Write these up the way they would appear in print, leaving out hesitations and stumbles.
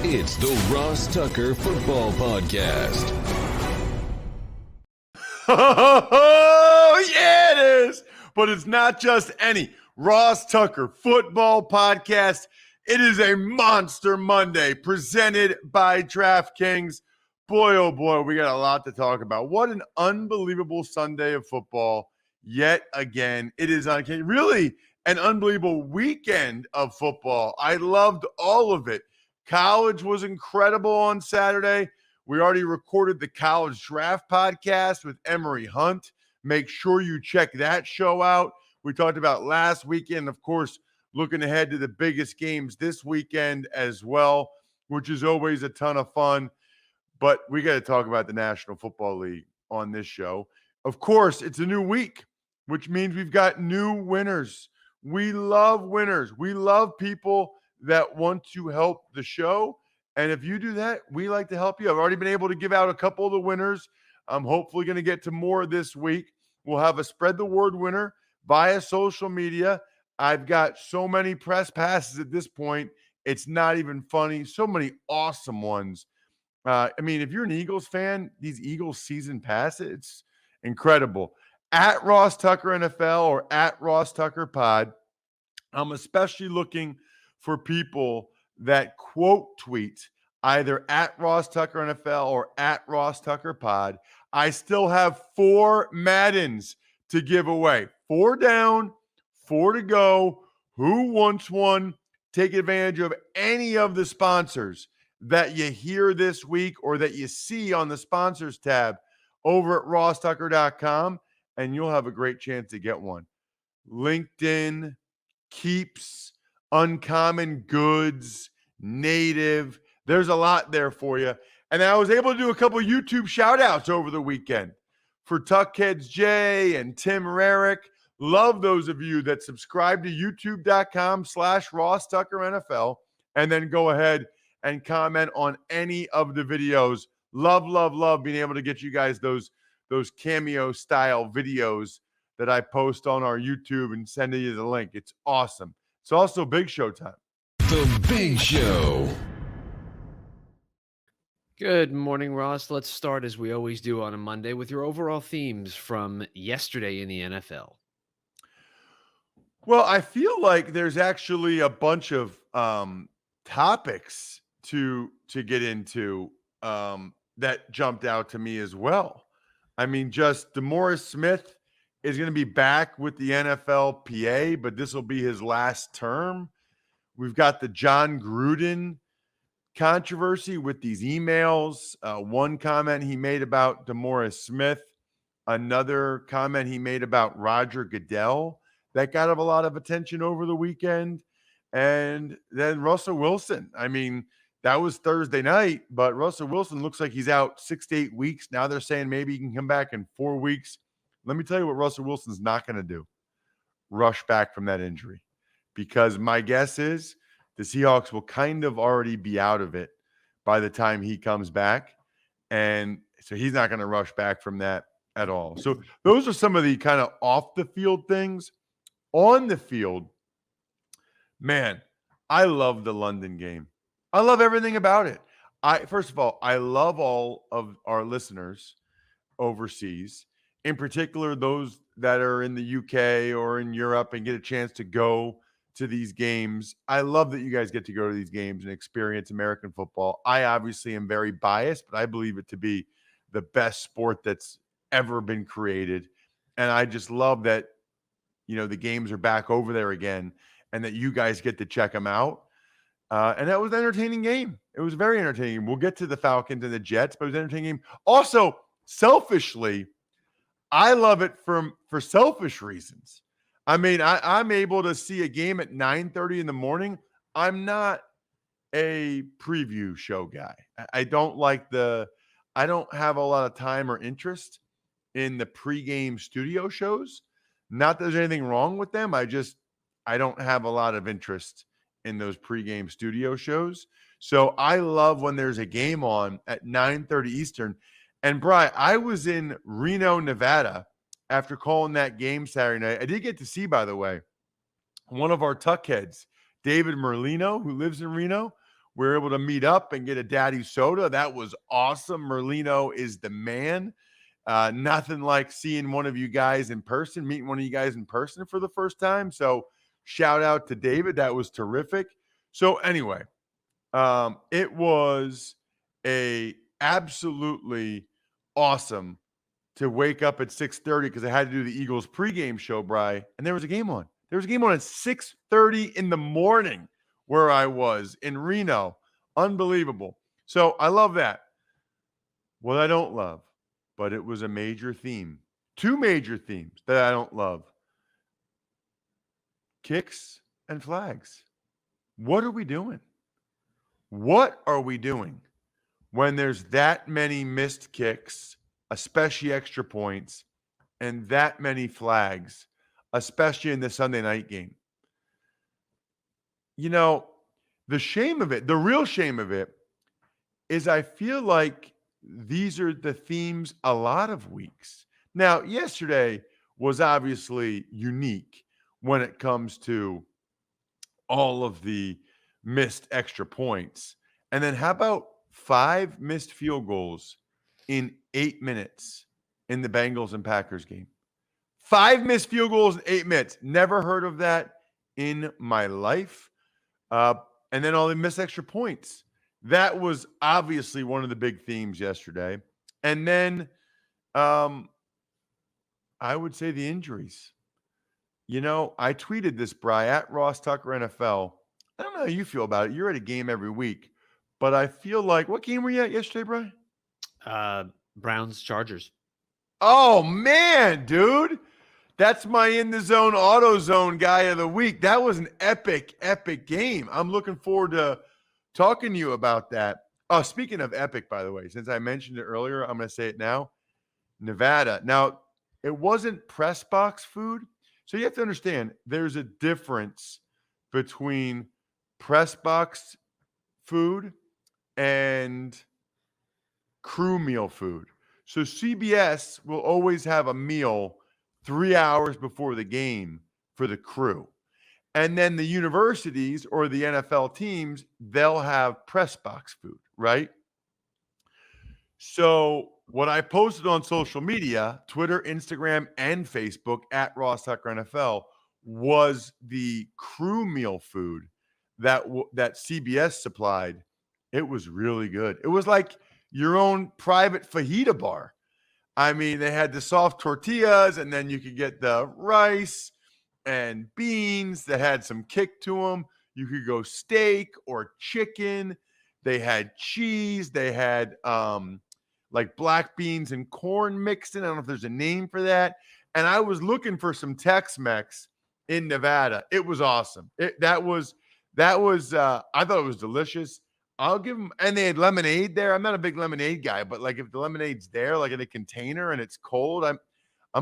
It's the Ross Tucker Football Podcast. Oh, yeah, it is. But it's not just any Ross Tucker Football Podcast. It is a Monster Monday presented by DraftKings. Boy, oh boy, we got a lot to talk about. What an unbelievable Sunday of football yet again. It is really an unbelievable weekend of football. I loved all of it. College was incredible on Saturday. We already recorded the college draft podcast with Emory Hunt. Make sure you check that show out. We talked about last weekend, of course, looking ahead to the biggest games this weekend as well, which is always a ton of fun. But we got to talk about the National Football League on this show. Of course, it's a new week, which means we've got new winners. We love winners. We love people that want to help the show. And if you do that, we like to help you. I've already been able to give out a couple of the winners. I'm hopefully going to get to more this week. We'll have a spread the word winner via social media. I've got so many press passes at this point. It's not even funny. So many awesome ones. If you're an Eagles fan, these Eagles season pass, it's incredible. At Ross Tucker NFL or at Ross Tucker Pod, I'm especially looking for people that quote tweet either at Ross Tucker NFL or at Ross Tucker Pod. I still have 4 Maddens to give away. 4 down, 4 to go. Who wants one? Take advantage of any of the sponsors that you hear this week or that you see on the sponsors tab over at rosstucker.com, and you'll have a great chance to get one. LinkedIn, Keeps, Uncommon Goods, Native. There's a lot there for you. And I was able to do a couple YouTube shout outs over the weekend for Tuckheads J and Tim Rarick. Love those of you that subscribe to youtube.com/Ross Tucker NFL and then go ahead and comment on any of the videos. Love, love, love being able to get you guys those cameo style videos that I post on our YouTube and send you the link. It's awesome. It's also Big Show time. The Big Show. Good morning, Ross. Let's start as we always do on a Monday with your overall themes from yesterday in the NFL. Well, I feel like there's actually a bunch of topics to get into that jumped out to me as well. I mean, just DeMaurice Smith is going to be back with the NFLPA, but this will be his last term. We've got the John Gruden controversy with these emails. One comment he made about DeMaurice Smith, another comment he made about Roger Goodell that got a lot of attention over the weekend. And then Russell Wilson. I mean, that was Thursday night, but Russell Wilson looks like he's out 6 to 8 weeks. Now they're saying maybe he can come back in 4 weeks. Let me tell you what Russell Wilson's not going to do. Rush back from that injury. Because my guess is the Seahawks will kind of already be out of it by the time he comes back. And so he's not going to rush back from that at all. So those are some of the kind of off the field things. On the field, man, I love the London game. I love everything about it. First of all, I love all of our listeners overseas, in particular those that are in the UK or in Europe and get a chance to go to these games. I love that you guys get to go to these games and experience American football. I obviously am very biased, but I believe it to be the best sport that's ever been created. And I just love that, the games are back over there again and that you guys get to check them out. And that was an entertaining game. It was very entertaining. We'll get to the Falcons and the Jets, but it was an entertaining game. Also, selfishly, I love it for selfish reasons. I mean, I'm able to see a game at 9:30 in the morning. I'm not a preview show guy. I don't have a lot of time or interest in the pregame studio shows. Not that there's anything wrong with them. I don't have a lot of interest in those pregame studio shows. So I love when there's a game on at 9:30 Eastern. And Bri, I was in Reno, Nevada after calling that game Saturday night. I did get to see, by the way, one of our Tuckheads, David Merlino, who lives in Reno. We were able to meet up and get a daddy soda. That was awesome. Merlino is the man. Nothing like seeing one of you guys in person, meeting one of you guys in person for the first time. So shout out to David. That was terrific. So anyway, it was a absolutely awesome to wake up at 6:30 because I had to do the Eagles pregame show, Bri, and there was a game on. There was a game on at 6:30 in the morning where I was in Reno. Unbelievable. So I love that. What I don't love, but it was a major theme. Two major themes that I don't love. Kicks and flags. What are we doing? What are we doing when there's that many missed kicks, especially extra points, and that many flags, especially in the Sunday night game? You know, the shame of it, the real shame of it, is I feel like these are the themes a lot of weeks. Now, yesterday was obviously unique when it comes to all of the missed extra points. And then how about 5 missed field goals in 8 minutes in the Bengals and Packers game? 5 missed field goals in 8 minutes. Never heard of that in my life. And then all the missed extra points. That was obviously one of the big themes yesterday. And then I would say the injuries. You know, I tweeted this, Bri, at Ross Tucker NFL. I don't know how you feel about it. You're at a game every week. But I feel like, what game were you at yesterday, Bri? Browns, Chargers. Oh, man, dude. That's my In the Zone, Auto Zone guy of the week. That was an epic, epic game. I'm looking forward to talking to you about that. Oh, speaking of epic, by the way, since I mentioned it earlier, I'm going to say it now. Nevada. Now, it wasn't press box food. So you have to understand there's a difference between press box food and crew meal food. So CBS will always have a meal 3 hours before the game for the crew. And then the universities or the NFL teams, they'll have press box food, right? So what I posted on social media, Twitter, Instagram, and Facebook at Ross Tucker NFL was the crew meal food that CBS supplied. It was really good. It was like your own private fajita bar. I mean, they had the soft tortillas, and then you could get the rice and beans that had some kick to them. You could go steak or chicken. They had cheese. They had like black beans and corn mixed in. I don't know if there's a name for that. And I was looking for some Tex-Mex in Nevada. It was awesome. That was I thought it was delicious. I'll give them, and they had lemonade there. I'm not a big lemonade guy, but like if the lemonade's there, like in a container and it's cold, I'm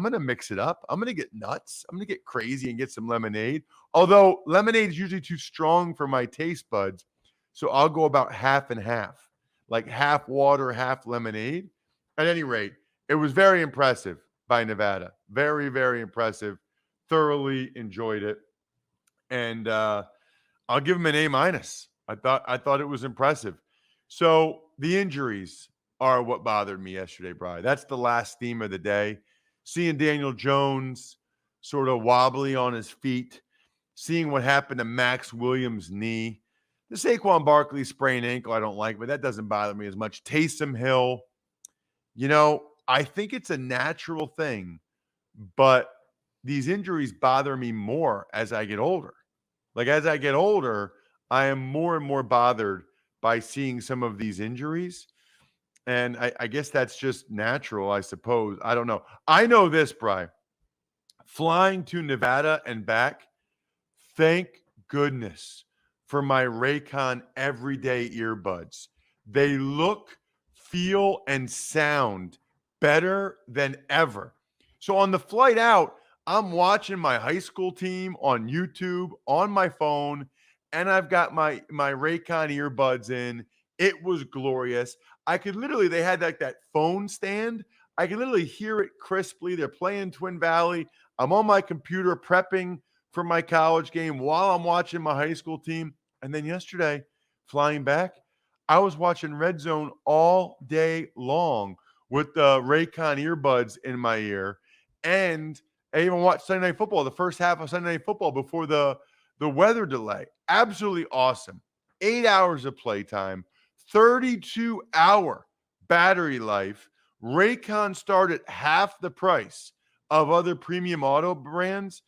going to mix it up. I'm going to get nuts. I'm going to get crazy and get some lemonade. Although lemonade is usually too strong for my taste buds. So I'll go about half and half, like half water, half lemonade. At any rate, it was very impressive by Nevada. Very, very impressive. Thoroughly enjoyed it. And I'll give them an A-. I thought it was impressive. So the injuries are what bothered me yesterday, Brian. That's the last theme of the day. Seeing Daniel Jones sort of wobbly on his feet, seeing what happened to Max Williams' knee. The Saquon Barkley sprained ankle I don't like, but that doesn't bother me as much. Taysom Hill, you know, I think it's a natural thing, but these injuries bother me more as I get older. Like as I get older, I am more and more bothered by seeing some of these injuries. And I guess that's just natural, I suppose. I don't know. I know this, Bri. Flying to Nevada and back, thank goodness for my Raycon everyday earbuds. They look, feel, and sound better than ever. So on the flight out, I'm watching my high school team on YouTube, on my phone, and I've got my Raycon earbuds in. It was glorious. I could literally, they had like that phone stand. I could literally hear it crisply. They're playing Twin Valley. I'm on my computer prepping for my college game while I'm watching my high school team. And then yesterday, flying back, I was watching Red Zone all day long with the Raycon earbuds in my ear. And I even watched Sunday Night Football, the first half of Sunday Night Football before the weather delay. Absolutely awesome. 8 hours of playtime, 32-hour battery life. Raycon start at half the price of other premium auto brands.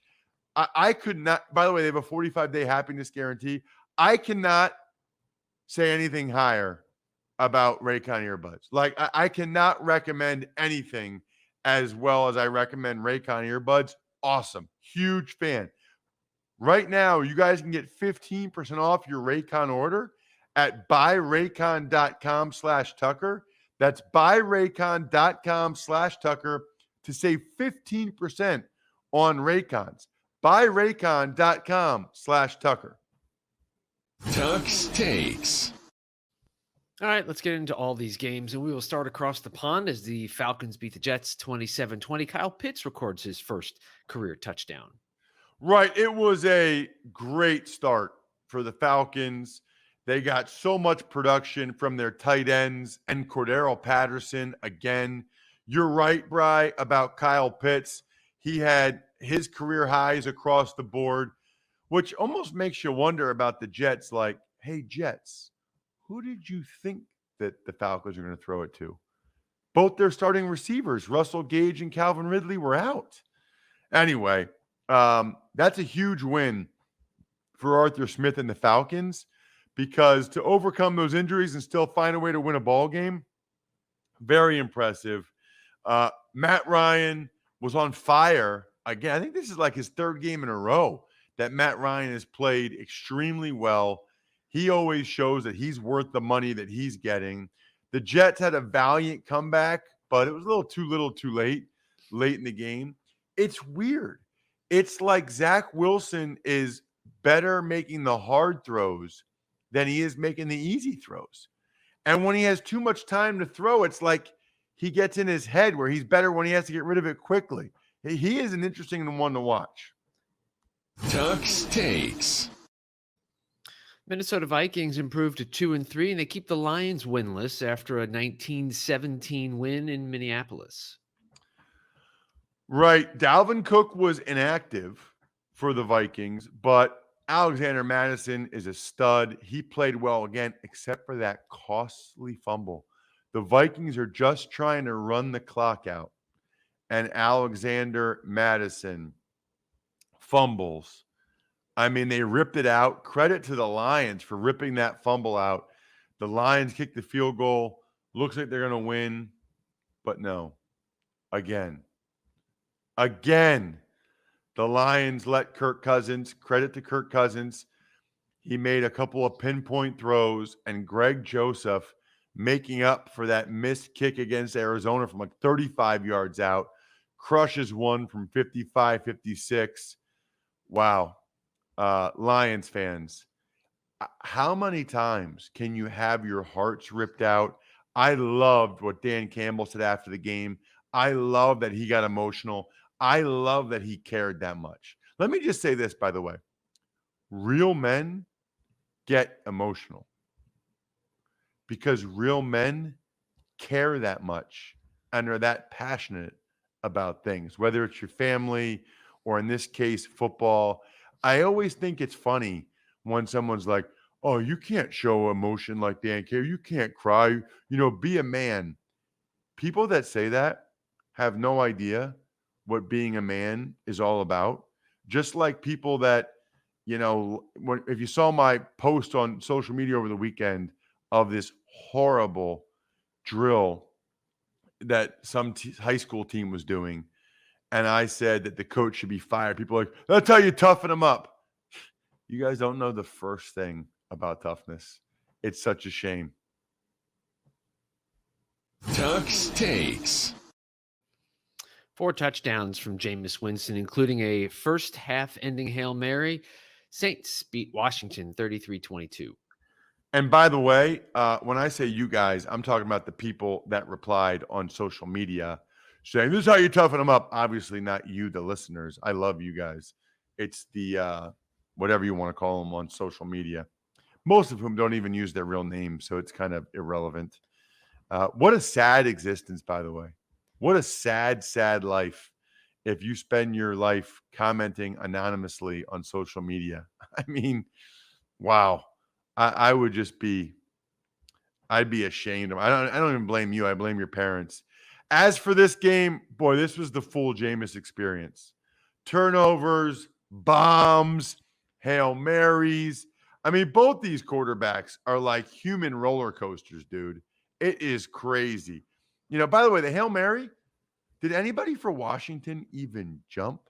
I could not, by the way, they have a 45-day happiness guarantee. I cannot say anything higher about Raycon earbuds. Like, I cannot recommend anything as well as I recommend Raycon earbuds. Awesome. Huge fan. Right now, you guys can get 15% off your Raycon order at buyraycon.com/Tucker. That's buyraycon.com/Tucker to save 15% on Raycons. Buyraycon.com/Tucker. Tuck's Takes. All right, let's get into all these games, and we will start across the pond as the Falcons beat the Jets 27-20. Kyle Pitts records his first career touchdown. Right. It was a great start for the Falcons. They got so much production from their tight ends and Cordero Patterson again. You're right, Bri, about Kyle Pitts. He had his career highs across the board, which almost makes you wonder about the Jets. Like, hey, Jets, who did you think that the Falcons are going to throw it to? Both their starting receivers, Russell Gage and Calvin Ridley, were out. Anyway, that's a huge win for Arthur Smith and the Falcons, because to overcome those injuries and still find a way to win a ball game, very impressive. Matt Ryan was on fire again. I think this is like his third game in a row that Matt Ryan has played extremely well. He always shows that he's worth the money that he's getting. The Jets had a valiant comeback, but it was a little too late in the game. It's weird. It's like Zach Wilson is better making the hard throws than he is making the easy throws. And when he has too much time to throw, it's like he gets in his head where he's better when he has to get rid of it quickly. He is an interesting one to watch. Tuck's Takes. Minnesota Vikings improved to 2-3, and they keep the Lions winless after a 19-17 win in Minneapolis. Right. Dalvin Cook was inactive for the Vikings, but Alexander Madison is a stud. He played well again, except for that costly fumble. The Vikings are just trying to run the clock out, and Alexander Madison fumbles. I mean, they ripped it out. Credit to the Lions for ripping that fumble out. The Lions kicked the field goal. Looks like they're going to win, but no. Again, the Lions let Kirk Cousins, credit to Kirk Cousins, he made a couple of pinpoint throws, and Greg Joseph making up for that missed kick against Arizona from like 35 yards out, crushes one from 55, 56. Wow. Lions fans, how many times can you have your hearts ripped out? I loved what Dan Campbell said after the game. I love that he got emotional. I love that he cared that much. Let me just say this, by the way. Real men get emotional because real men care that much and are that passionate about things, whether it's your family or, in this case, football. I always think it's funny when someone's like, oh, you can't show emotion like Dan Campbell. You can't cry. Be a man. People that say that have no idea what being a man is all about. Just like people that, if you saw my post on social media over the weekend of this horrible drill that some high school team was doing, and I said that the coach should be fired, people are like, that's how you toughen them up. You guys don't know the first thing about toughness. It's such a shame. Tuck's Takes. 4 touchdowns from Jameis Winston, including a first half ending Hail Mary. Saints beat Washington 33-22. And by the way, when I say you guys, I'm talking about the people that replied on social media saying, this is how you toughen them up. Obviously not you, the listeners. I love you guys. It's the whatever you want to call them on social media. most of whom don't even use their real names, so it's kind of irrelevant. What a sad existence, by the way. What a sad, sad life if you spend your life commenting anonymously on social media. I mean, wow. I would just be, I'd be ashamed. I don't even blame you. I blame your parents. As for this game, boy, this was the full Jameis experience. Turnovers, bombs, Hail Marys. I mean, both these quarterbacks are like human roller coasters, dude. It is crazy. By the way, the Hail Mary, did anybody for Washington even jump?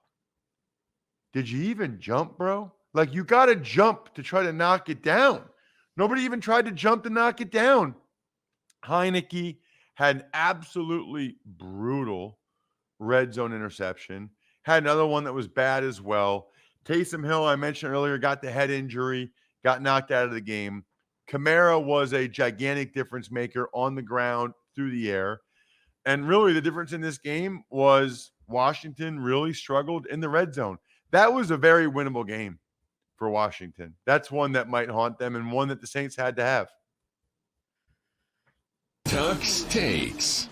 Did you even jump, bro? Like, you got to jump to try to knock it down. Nobody even tried to jump to knock it down. Heineke had an absolutely brutal red zone interception. Had another one that was bad as well. Taysom Hill, I mentioned earlier, got the head injury, got knocked out of the game. Kamara was a gigantic difference maker on the ground, through the air. And really the difference in this game was Washington really struggled in the red zone. That was a very winnable game for Washington. That's one that might haunt them and one that the Saints had to have. Tuck's Takes.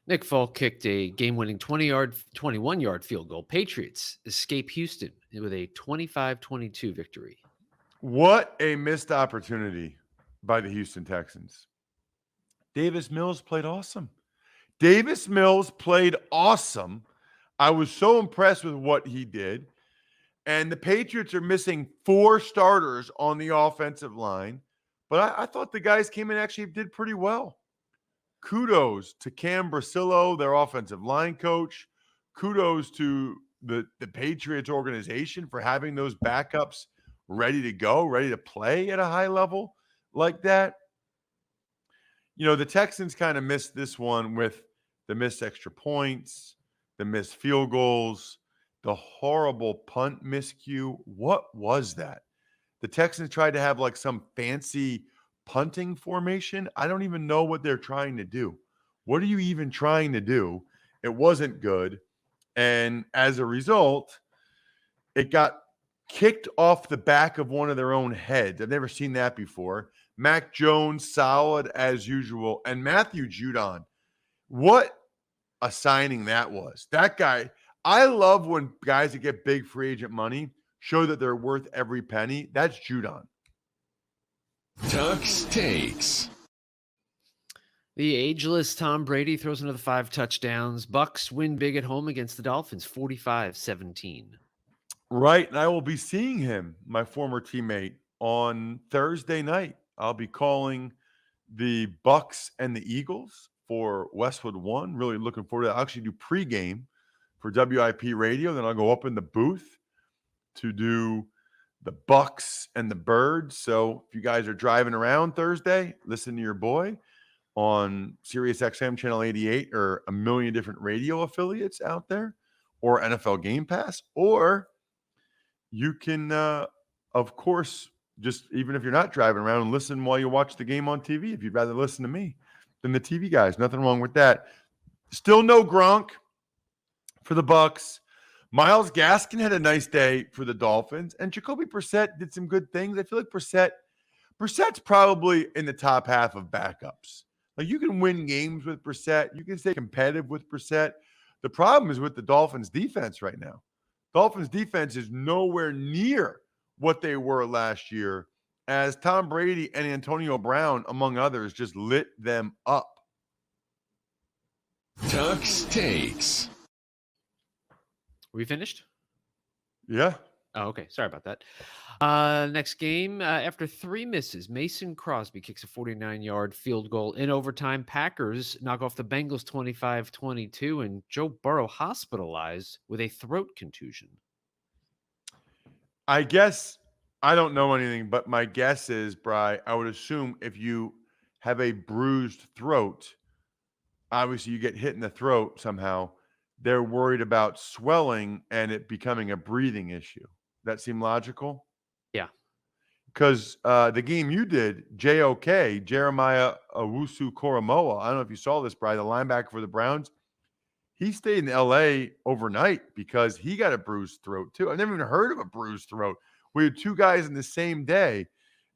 Nick Folk kicked a game-winning 21-yard field goal. Patriots escape Houston with a 25-22 victory. What a missed opportunity by the Houston Texans. Davis Mills played awesome. I was so impressed with what he did. And the Patriots are missing 4 starters on the offensive line. But I thought the guys came in and actually did pretty well. Kudos to Cam Brasillo, their offensive line coach. Kudos to the Patriots organization for having those backups ready to go, ready to play at a high level like that. The Texans kind of missed this one with the missed extra points, the missed field goals, the horrible punt miscue. What was that? The Texans tried to have like some fancy punting formation. I don't even know what they're trying to do. What are you even trying to do? It wasn't good. And as a result, it got kicked off the back of one of their own heads. I've never seen that before. Mac Jones, solid as usual. And Matthew Judon, what a signing that was. That guy, I love when guys that get big free agent money show that they're worth every penny. That's Judon. Tuck's Takes. The ageless Tom Brady throws another 5 touchdowns. Bucks win big at home against the Dolphins, 45-17. Right, and I will be seeing him, my former teammate, on Thursday night. I'll be calling the Bucks and the Eagles for Westwood One. Really looking forward to that. I'll actually do pregame for WIP Radio. Then I'll go up in the booth to do the Bucks and the Birds. So if you guys are driving around Thursday, listen to your boy on Sirius XM Channel 88 or a million different radio affiliates out there, or NFL Game Pass, or you can, of course, just even if you're not driving around, and listen while you watch the game on TV if you'd rather listen to me than the TV guys. Nothing wrong with that. Still no Gronk for the Bucks. Myles Gaskin had a nice day for the Dolphins, and Jacoby Brissett did some good things. I feel like Brissett's probably in the top half of backups. Like, you can win games with Brissett. You can stay competitive with Brissett. The problem is with the Dolphins defense right now. Dolphins defense is nowhere near what they were last year, as Tom Brady and Antonio Brown, among others, just lit them up. Tuck's Takes. We finished? Yeah. Oh, okay. Sorry about that. Next game, after 3 misses, Mason Crosby kicks a 49-yard field goal in overtime. Packers knock off the Bengals 25-22, and Joe Burrow hospitalized with a throat contusion. I guess I don't know anything, but my guess is, Bri, I would assume if you have a bruised throat, obviously you get hit in the throat somehow, they're worried about swelling and it becoming a breathing issue. That seem logical? Yeah. Because the game you did, JOK, Jeremiah Owusu-Koramoah, I don't know if you saw this, Bri, the linebacker for the Browns, he stayed in L.A. overnight because he got a bruised throat too. I've never even heard of a bruised throat. We had 2 guys in the same day,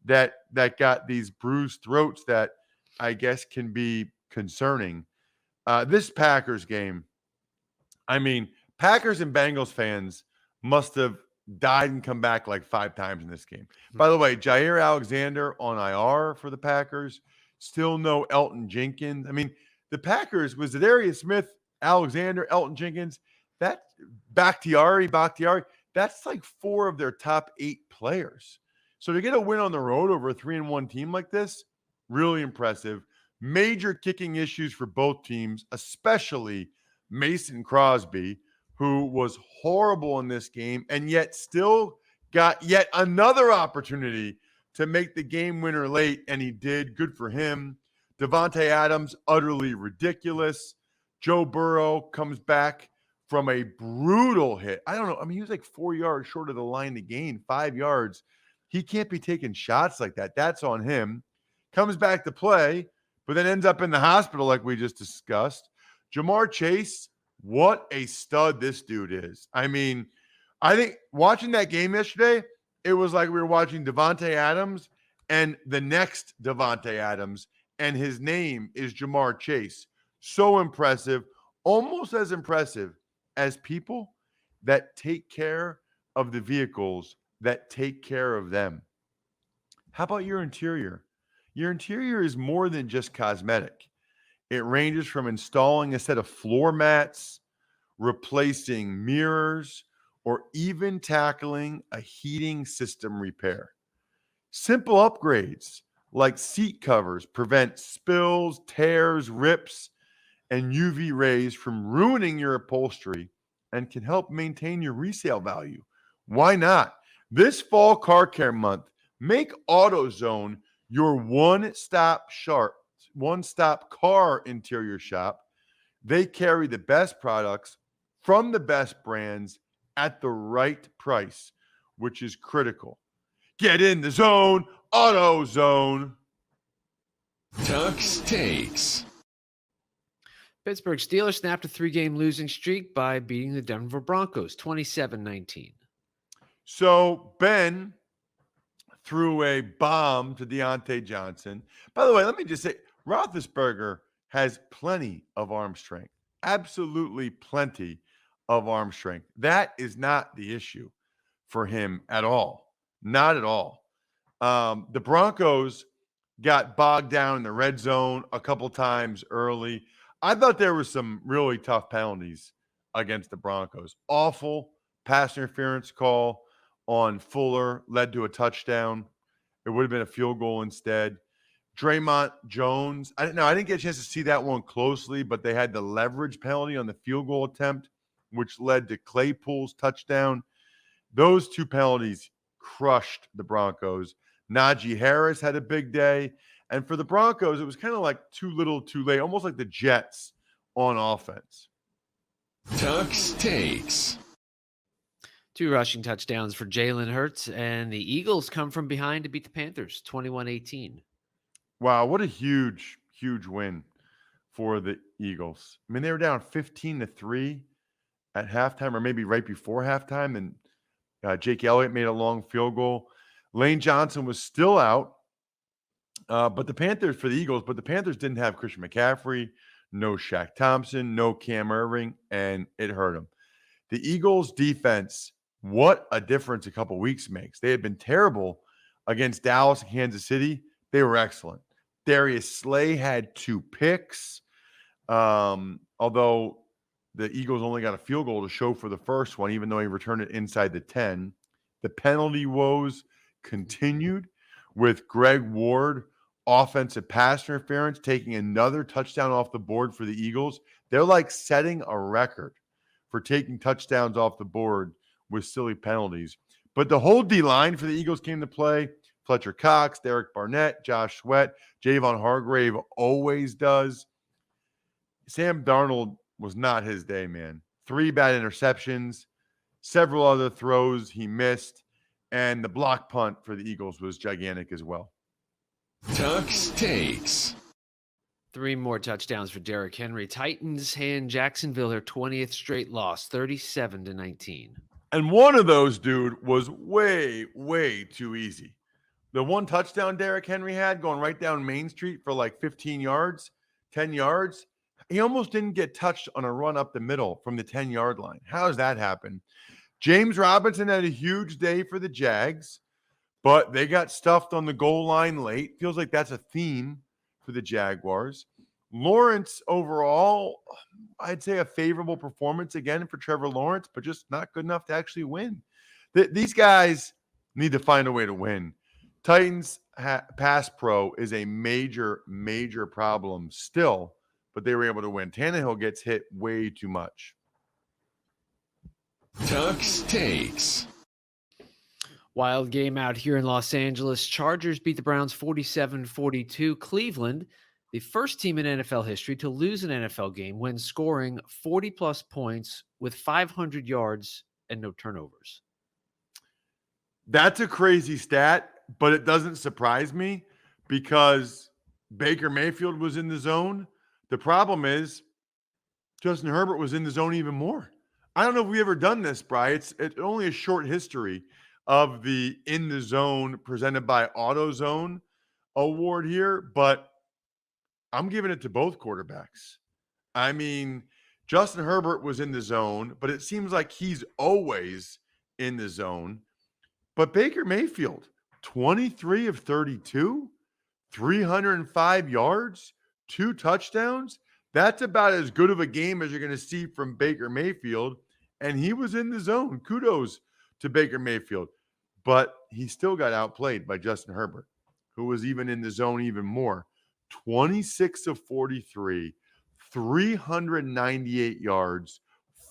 that got these bruised throats that I guess can be concerning. This Packers game, I mean, Packers and Bengals fans must have died and come back like 5 times in this game. By the way, Jair Alexander on IR for the Packers. Still no Elton Jenkins. I mean, the Packers was Darius Smith, Alexander, Elton Jenkins. That Bakhtiari. That's like 4 of their top 8 players. So to get a win on the road over a 3-1 team like this, really impressive. Major kicking issues for both teams, especially Mason Crosby, who was horrible in this game and yet still got yet another opportunity to make the game winner late, and he did. Good for him. Devontae Adams, utterly ridiculous. Joe Burrow comes back from a brutal hit. I don't know. I mean, he was like 4 yards short of the line to gain, 5 yards. He can't be taking shots like that. That's on him. Comes back to play, but then ends up in the hospital like we just discussed. Jamar Chase, what a stud this dude is. I mean, I think watching that game yesterday, it was like we were watching Devontae Adams and the next Devontae Adams, and his name is Jamar Chase. So impressive, almost as impressive as people that take care of the vehicles that take care of them. How about your interior? Your interior is more than just cosmetic. It ranges from installing a set of floor mats, replacing mirrors, or even tackling a heating system repair. Simple upgrades like seat covers prevent spills, tears, rips, and UV rays from ruining your upholstery and can help maintain your resale value. Why not? This fall car care month, make AutoZone your one-stop car interior shop. They carry the best products from the best brands at the right price, which is critical. Get in the zone, AutoZone. Tuck's Takes. Pittsburgh Steelers snapped a 3-game losing streak by beating the Denver Broncos 27-19. So Ben threw a bomb to Deontay Johnson. By the way, let me just say, Roethlisberger has plenty of arm strength. Absolutely plenty of arm strength. That is not the issue for him at all. Not at all. The Broncos got bogged down in the red zone a couple times early. I thought there were some really tough penalties against the Broncos. Awful pass interference call on Fuller led to a touchdown. It would have been a field goal instead. Draymond Jones, I didn't get a chance to see that one closely, but they had the leverage penalty on the field goal attempt, which led to Claypool's touchdown. Those 2 penalties crushed the Broncos. Najee Harris had a big day. And for the Broncos, it was kind of like too little, too late, almost like the Jets on offense. Tuck's Takes. 2 rushing touchdowns for Jalen Hurts, and the Eagles come from behind to beat the Panthers 21-18. Wow, what a huge, huge win for the Eagles. I mean, they were down 15-3 at halftime, or maybe right before halftime, and Jake Elliott made a long field goal. Lane Johnson was still out, but the Panthers didn't have Christian McCaffrey, no Shaq Thompson, no Cam Irving, and it hurt them. The Eagles' defense, what a difference a couple weeks makes. They had been terrible against Dallas and Kansas City. They were excellent. Darius Slay had 2 picks, although the Eagles only got a field goal to show for the first one, even though he returned it inside the 10. The penalty woes continued with Greg Ward, offensive pass interference, taking another touchdown off the board for the Eagles. They're like setting a record for taking touchdowns off the board with silly penalties. But the whole D-line for the Eagles came to play. Fletcher Cox, Derek Barnett, Josh Sweat, Javon Hargrave always does. Sam Darnold was not his day, man. 3 bad interceptions, several other throws he missed, and the block punt for the Eagles was gigantic as well. Tuck's Takes. 3 more touchdowns for Derrick Henry. Titans hand Jacksonville their 20th straight loss, 37-19. And one of those, dude, was way, way too easy. The one touchdown Derrick Henry had going right down Main Street for like 15 yards, 10 yards, he almost didn't get touched on a run up the middle from the 10-yard line. How does that happen? James Robinson had a huge day for the Jags, but they got stuffed on the goal line late. Feels like that's a theme for the Jaguars. Lawrence overall, I'd say a favorable performance again for Trevor Lawrence, but just not good enough to actually win. These guys need to find a way to win. Titans pass pro is a major, major problem still, but they were able to win. Tannehill gets hit way too much. Tuck's Takes. Wild game out here in Los Angeles. Chargers beat the Browns 47-42. Cleveland, the first team in NFL history to lose an NFL game when scoring 40-plus points with 500 yards and no turnovers. That's a crazy stat, but it doesn't surprise me because Baker Mayfield was in the zone. The problem is Justin Herbert was in the zone even more. I don't know if we've ever done this, Bri. It's only a short history of the In the Zone presented by AutoZone award here, but I'm giving it to both quarterbacks. I mean, Justin Herbert was in the zone, but it seems like he's always in the zone. But Baker Mayfield, 23 of 32, 305 yards, 2 touchdowns. That's about as good of a game as you're going to see from Baker Mayfield. And he was in the zone. Kudos to Baker Mayfield. But he still got outplayed by Justin Herbert, who was even in the zone even more. 26 of 43, 398 yards,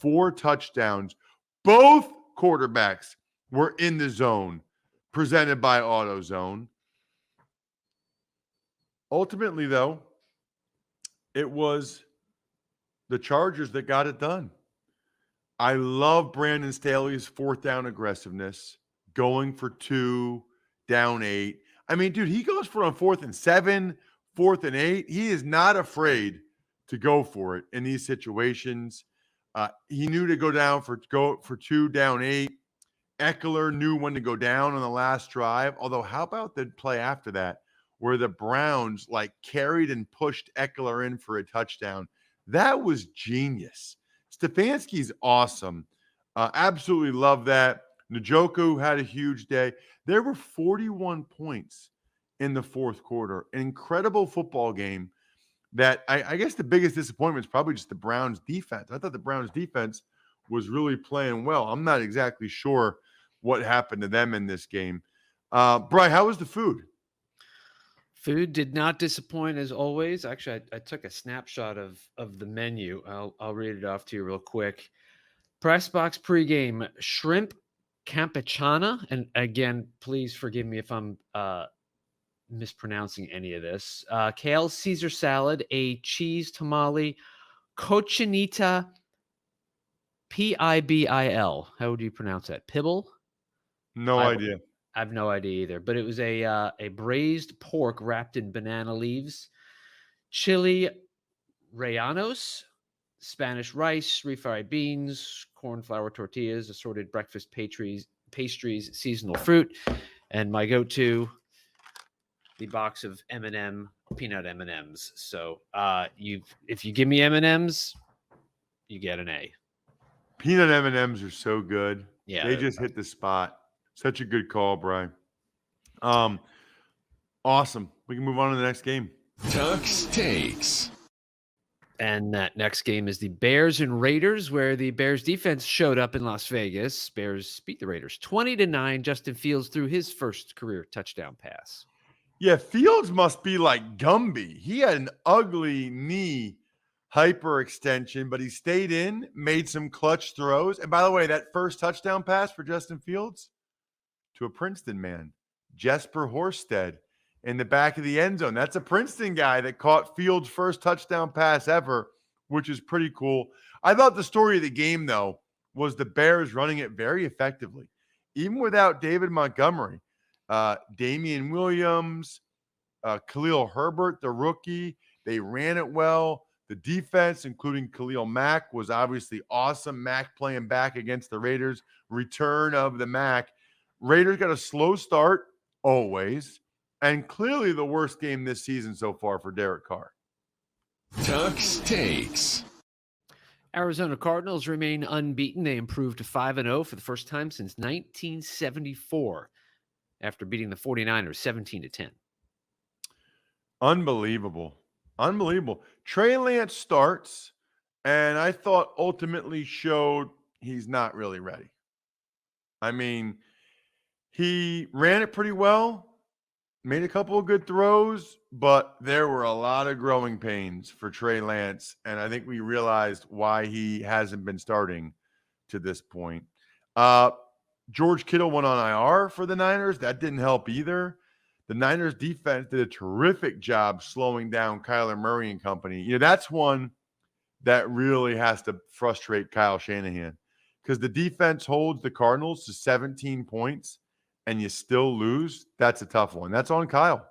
4 touchdowns. Both quarterbacks were in the zone, presented by AutoZone. Ultimately, though, it was the Chargers that got it done. I love Brandon Staley's 4th down aggressiveness, going for 2, down 8. I mean, dude, he goes for on 4th and 7, 4th and 8. He is not afraid to go for it in these situations. He knew to go for 2, down 8. Eckler knew when to go down on the last drive. Although, how about the play after that where the Browns carried and pushed Eckler in for a touchdown? That was genius. Stefanski's awesome. Absolutely love that. Njoku had a huge day. There were 41 points in the 4th quarter. An incredible football game that I guess the biggest disappointment is probably just the Browns defense. I thought the Browns defense was really playing well. I'm not exactly sure what happened to them in this game. Bri, how was the food? Food did not disappoint as always. Actually, I took a snapshot of the menu. I'll read it off to you real quick. Press box pregame: shrimp campechana, and again, please forgive me if I'm mispronouncing any of this. Kale Caesar salad, a cheese tamale, cochinita Pibil. How would you pronounce that? Pibble? No idea. I have no idea either, but it was a braised pork wrapped in banana leaves, chili rellenos, Spanish rice, refried beans, corn flour tortillas, assorted breakfast pastries, seasonal fruit, and my go-to, the box of peanut M&Ms. So if you give me M&Ms, you get an A. Peanut M&Ms are so good. Yeah, they just hit the spot. Such a good call, Brian. Awesome. We can move on to the next game. Tuck's Takes. And that next game is the Bears and Raiders, where the Bears defense showed up in Las Vegas. Bears beat the Raiders 20-9. Justin Fields threw his first career touchdown pass. Yeah, Fields must be like Gumby. He had an ugly knee hyperextension, but he stayed in, made some clutch throws. And by the way, that first touchdown pass for Justin Fields to a Princeton man, Jesper Horsted, in the back of the end zone. That's a Princeton guy that caught Fields' first touchdown pass ever, which is pretty cool. I thought the story of the game, though, was the Bears running it very effectively. Even without David Montgomery, Damian Williams, Khalil Herbert, the rookie, they ran it well. The defense, including Khalil Mack, was obviously awesome. Mack playing back against the Raiders. Return of the Mack. Raiders got a slow start, always, and clearly the worst game this season so far for Derek Carr. Tuck's Takes. Arizona Cardinals remain unbeaten. They improved to 5-0 for the first time since 1974 after beating the 49ers 17-10. Unbelievable. Trey Lance starts, and I thought ultimately showed he's not really ready. I mean, he ran it pretty well, made a couple of good throws, but there were a lot of growing pains for Trey Lance, and I think we realized why he hasn't been starting to this point. George Kittle went on IR for the Niners. That didn't help either. The Niners defense did a terrific job slowing down Kyler Murray and company. That's one that really has to frustrate Kyle Shanahan, because the defense holds the Cardinals to 17 points and you still lose. That's a tough one. That's on Kyle.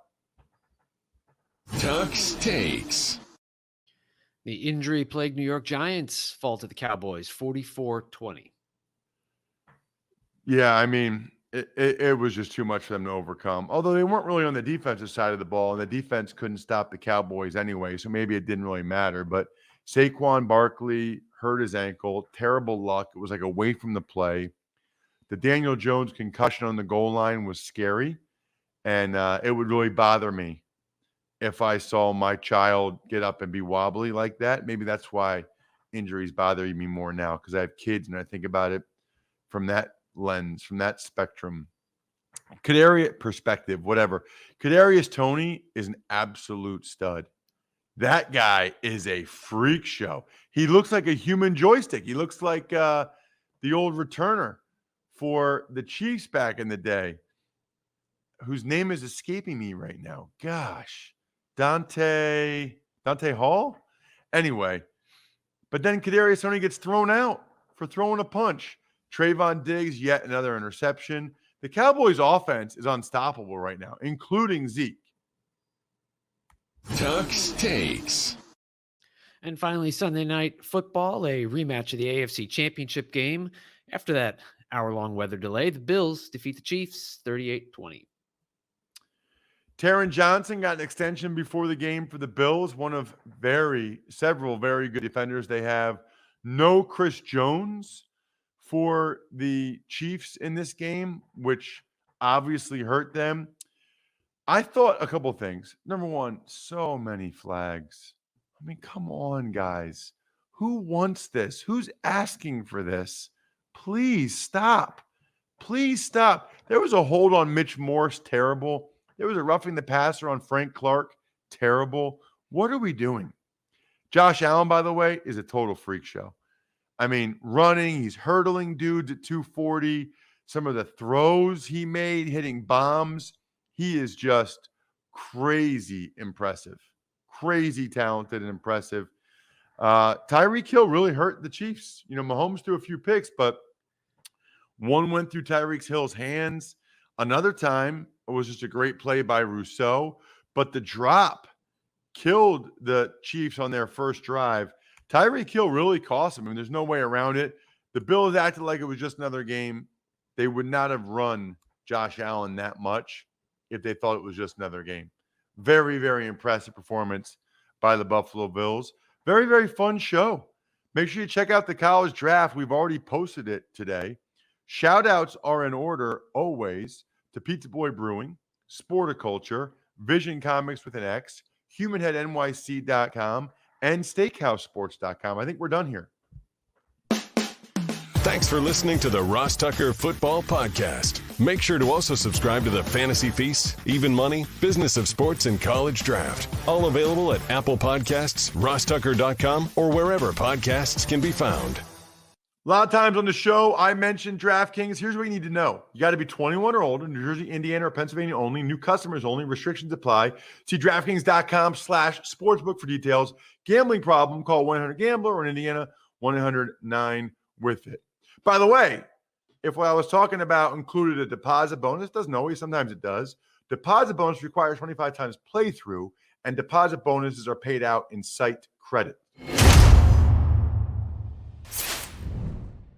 Tuck's Takes. The injury-plagued New York Giants fall to the Cowboys 44-20. Yeah, I mean, it was just too much for them to overcome. Although they weren't really on the defensive side of the ball, and the defense couldn't stop the Cowboys anyway, so maybe it didn't really matter. But Saquon Barkley hurt his ankle. Terrible luck. It was like away from the play. The Daniel Jones concussion on the goal line was scary, and it would really bother me if I saw my child get up and be wobbly like that. Maybe that's why injuries bother me more now, because I have kids and I think about it from that lens, from that spectrum. Kadarius perspective, whatever. Kadarius Toney is an absolute stud. That guy is a freak show. He looks like a human joystick. He looks like the old returner for the Chiefs back in the day, whose name is escaping me right now. Gosh, Dante Hall? Anyway, but then Kadarius Toney gets thrown out for throwing a punch. Trayvon Diggs, yet another interception. The Cowboys' offense is unstoppable right now, including Zeke. Tuck's Takes. And finally, Sunday Night Football, a rematch of the AFC Championship game. After that hour-long weather delay, the Bills defeat the Chiefs 38-20. Taron Johnson got an extension before the game for the Bills, one of several very good defenders they have. No Chris Jones for the Chiefs in this game, which obviously hurt them. I thought a couple things. Number one, so many flags. I mean, come on, guys. Who wants this? Who's asking for this? Please stop. Please stop. There was a hold on Mitch Morse, terrible. There was a roughing the passer on Frank Clark, terrible. What are we doing? Josh Allen, by the way, is a total freak show. I mean, running, he's hurdling dudes at 240. Some of the throws he made, hitting bombs, he is just crazy impressive. Crazy talented and impressive. Tyreek Hill really hurt the Chiefs. Mahomes threw a few picks, but one went through Tyreek Hill's hands. Another time, it was just a great play by Rousseau, but the drop killed the Chiefs on their first drive. Tyreek Hill really cost them. I mean, there's no way around it. The Bills acted like it was just another game. They would not have run Josh Allen that much if they thought it was just another game. Very, very impressive performance by the Buffalo Bills. Very, very fun show. Make sure you check out the college draft. We've already posted it today. Shout-outs are in order always to Pizza Boy Brewing, Sporticulture, Vision Comics with an X, HumanHeadNYC.com, and SteakhouseSports.com. I think we're done here. Thanks for listening to the Ross Tucker Football Podcast. Make sure to also subscribe to the Fantasy Feast, Even Money, Business of Sports, and College Draft. All available at Apple Podcasts, RossTucker.com, or wherever podcasts can be found. A lot of times on the show, I mentioned DraftKings. Here's what you need to know. You got to be 21 or older, New Jersey, Indiana, or Pennsylvania only. New customers only. Restrictions apply. See DraftKings.com/sportsbook for details. Gambling problem, call 1-800-GAMBLER, or in Indiana, 1-800-9-WITH-IT. By the way, if what I was talking about included a deposit bonus, doesn't always, sometimes it does. Deposit bonus requires 25 times playthrough, and deposit bonuses are paid out in site credit.